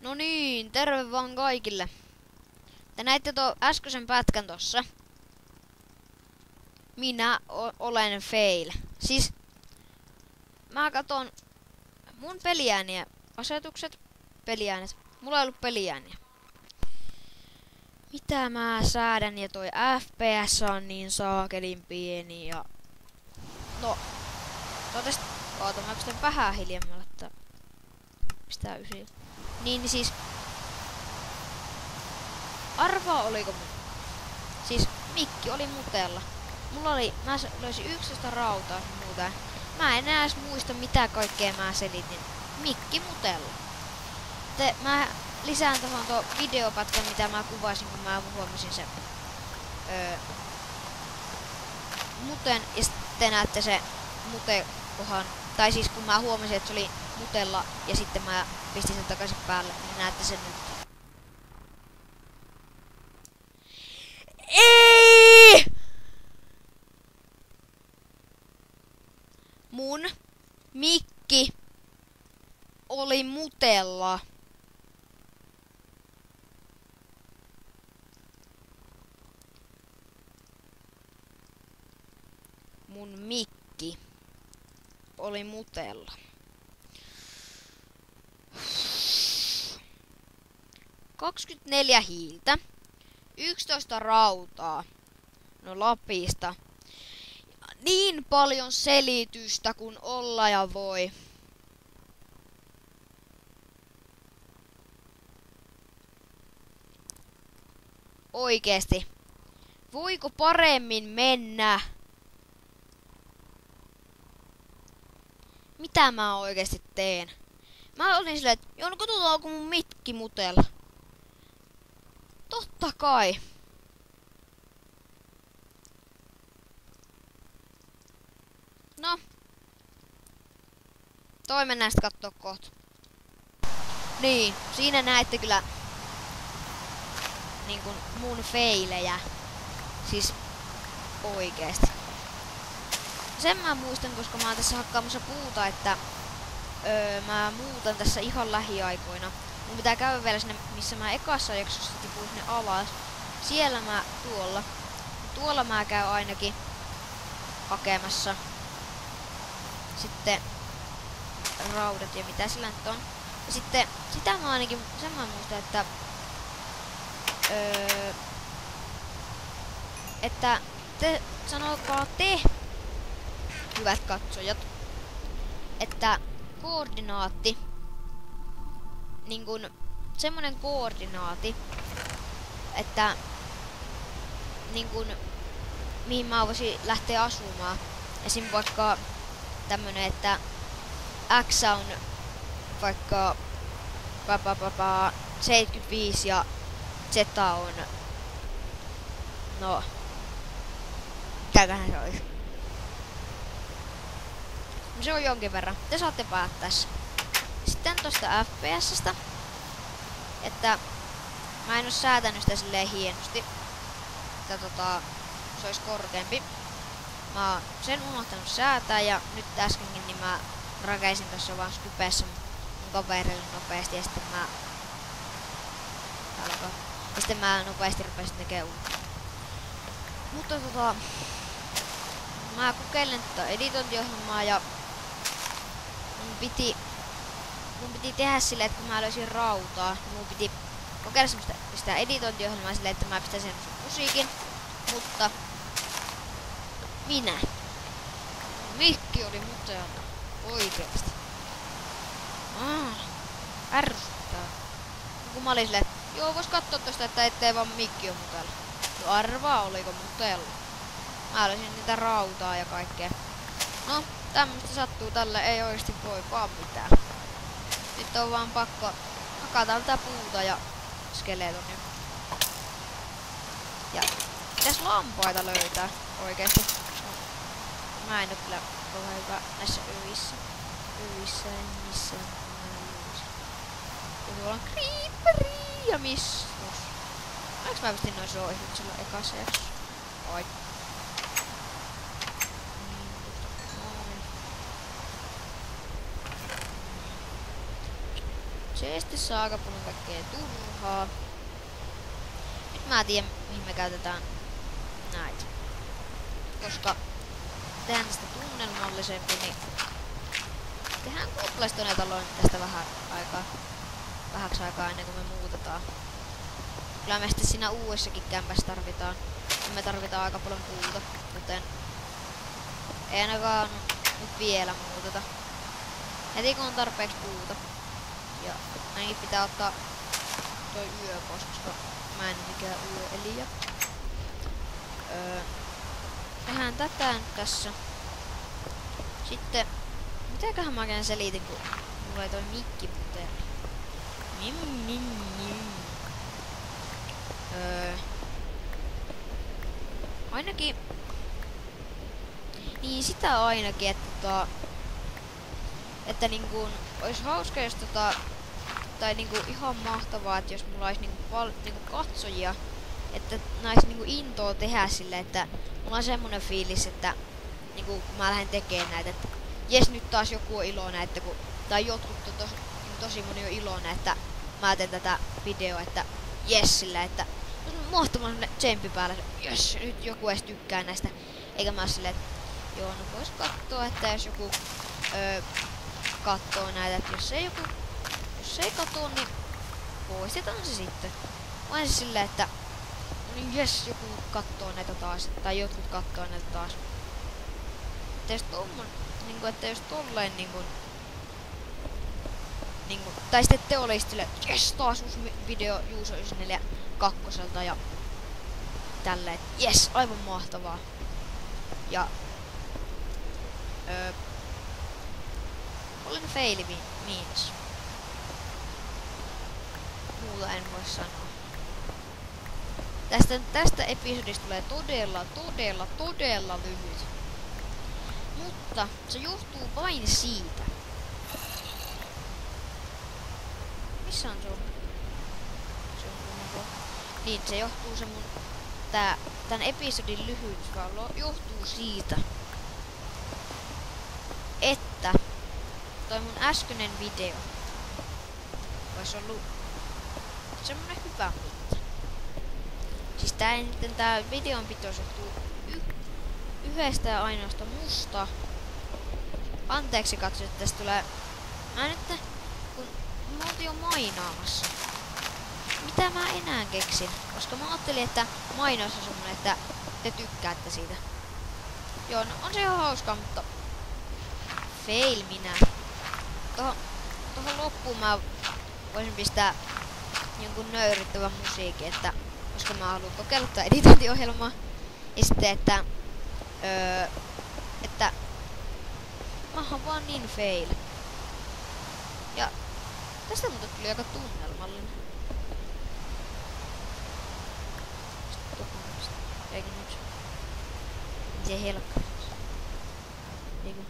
No niin, terve vaan kaikille. Te näitte tuon äskeisen pätkän tossa. Minä olen fail. Siis mä katon mun peliääniä, asetukset, peliäänet. Mulla ei ollut peliääniä. Mitä mä säädän ja toi FPS on niin saakelin pieni ja... No, toivottavasti... Oota, mä pistän vähän hiljemmällä, että... Pistää ysi. Niin siis... Arvaa oliko mun... Siis mikki oli mutella. Mulla oli... Mä löysin 11 rautaa ja muuta. Mä en enää edes muista mitä kaikkea mä selitin. Mikki mutella. Mä lisään tuohon tuon videopätkän mitä mä kuvasin kun mä huomasin sen muten ja sitten näette se mute-kohan. Tai siis kun mä huomasin että se oli mutella ja sitten mä pistin sen takaisin päälle, niin näette sen nyt. Ei! Mun mikki oli mutella. Mun mikki oli mutella. ...24 hiiltä. 11 rautaa. No Lapista. Niin paljon selitystä kun olla ja voi. Oikeesti. Voiko paremmin mennä? Mitä mä oikeesti teen? Mä olin silleen, että joo, no katsotaanko mun mikki mutella. Totta kai. No. Toi mennään sit kattoo kohta. Niin, siinä näette kyllä niin kun mun feilejä. Siis oikeesti. Sen mä muistan, koska mä oon tässä hakkaamassa puuta, että mä muutan tässä ihan lähiaikoina. Mun pitää käydä vielä sinne, missä mä ekassa jaksossa tipuin sinne alas. Siellä mä tuolla mä käyn ainakin hakemassa. Sitten raudat ja mitä sillä nyt on. Ja sitten sitä mä ainakin, sen mä muistan, että sanokaa te, hyvät katsojat, että koordinaatti, niin kun semmonen koordinaati, että niin kun mihin mä voisin lähteä asumaan. Esim. Vaikka tämmönen, että X on vaikka 75 ja Z on no mikäköhän se olisi. No se on jonkin verran. Te saatte päättää. Sitten tosta FPS:stä, että mä en oo säätänyt sitä silleen hienosti, että se olisi korkeampi. Mä oon sen unohtanut säätää ja nyt äskenkin niin mä rakensin tossa vaan Skypessä mun kaverille nopeasti ja sitten mä nopeasti rupesin tekemään uutta. Mutta mä kokeilen tätä editointiohjelmaa ja mun piti tehdä silleen, että kun mä löysin rautaa, niin mun piti kokeilla sitä editointiohjelmaa silleen, että mä pistän sen musiikin, mutta mikki oli mutella. Oikeesti. Ärsyttää. Kun mä olin silleen, joo vois kattoo tosta, että ettei vaan mikki on mutella. No arvaa oliko mutella. Mä löysin niitä rautaa ja kaikkea. No, tämmöstä sattuu tälle, ei oikeesti voi vaan mitään. Nyt on vaan pakko hakata tätä puuta ja skeletonia. Ja pitäis lampaita löytää oikeesti. Mä en oo kyllä kauhean hyvä näissä öissä. Öissä en missään öissä. Ja tuolla on creeperi ja mistus. Onks mä pistin noin soihut silloin ekassa jaksossa? Oi. Seestissä aika paljon kaikkea turhaa. Nyt mä tiedän mihin me käytetään näitä. Koska tehdään tästä tunnelmallisempi, niin tehdään Cobblestone-taloon tästä vähäksi aikaa ennen kuin me muutetaan. Kyllä me sitten siinä uudessakin kämpässä tarvitaan. Me tarvitaan aika paljon puuta, joten ei ainakaan nyt vielä muuteta. Heti kun on tarpeeksi puuta. Ja ainakin pitää ottaa toi yö pois, koska mä en mikään yöelijä. Tehdään tätä nyt tässä. Sitten, mitäköhän mä oikein selitin, kun mulla ei toi mikki muuten. Ainakin... Niin sitä ainakin, että niinku ois hauska jos tai niinku ihan mahtavaa, että jos mulla ois niinku katsojia, että nais niinku intoa tehdä sille, että mulla on semmonen fiilis, että niinku kun mä lähden tekemään näitä, että jes nyt taas joku on iloinen, että tai jotkut on tosi moni on iloinen, että mä teen tätä videoa, että jes sillä, että mahtavaa semmonen tsemppi päällä, jes nyt joku edes tykkää näistä, eikä mä silleen, että joo no vois kattoo, että jos joku kattoo näitä, että jos ei katoo, niin poistetaan se sitten. Vaan se silleen, että niin jes, joku kattoo näitä taas, tai jotkut kattoo näitä taas. Että jos niinku, että jos tolleen niinku, tai sitten te olisitte silleen, jes, taas uusi video Juuso 942 ja tälleen, jes, aivan mahtavaa. Ja olen faili miinus. Muuta en voi sanoa. Tästä episodista tulee todella lyhyt. Mutta se johtuu vain siitä. Missä on sun? Se on mun. Niin, se johtuu se mun... Tän episodin lyhyys vaan johtuu siitä, että toi mun äskeinen video ois ollut semmonen hyvä mutta. Siis tää videon pituus johtuu yhdestä ja ainoasta musta. Anteeksi katso, että tästä tulee... Mä nyt, kun mä oltiin jo mainaamassa. Mitä mä enää keksin? Koska mä ajattelin, että mainaus on semmonen, että te tykkäätte siitä. Joo, no on se ihan hauskaa, mutta... Fail minä. Tohon loppuun mä voisin pistää jonkun nöyryttävän musiikin, että... Koska mä haluan kokeilla tää editointiohjelmaa. Ja sitten, että... Mä oon vaan niin fail. Ja... Tästä muuten tuli aika tunnelmallinen. Eikö nyt? Se helkkaa. Eikö?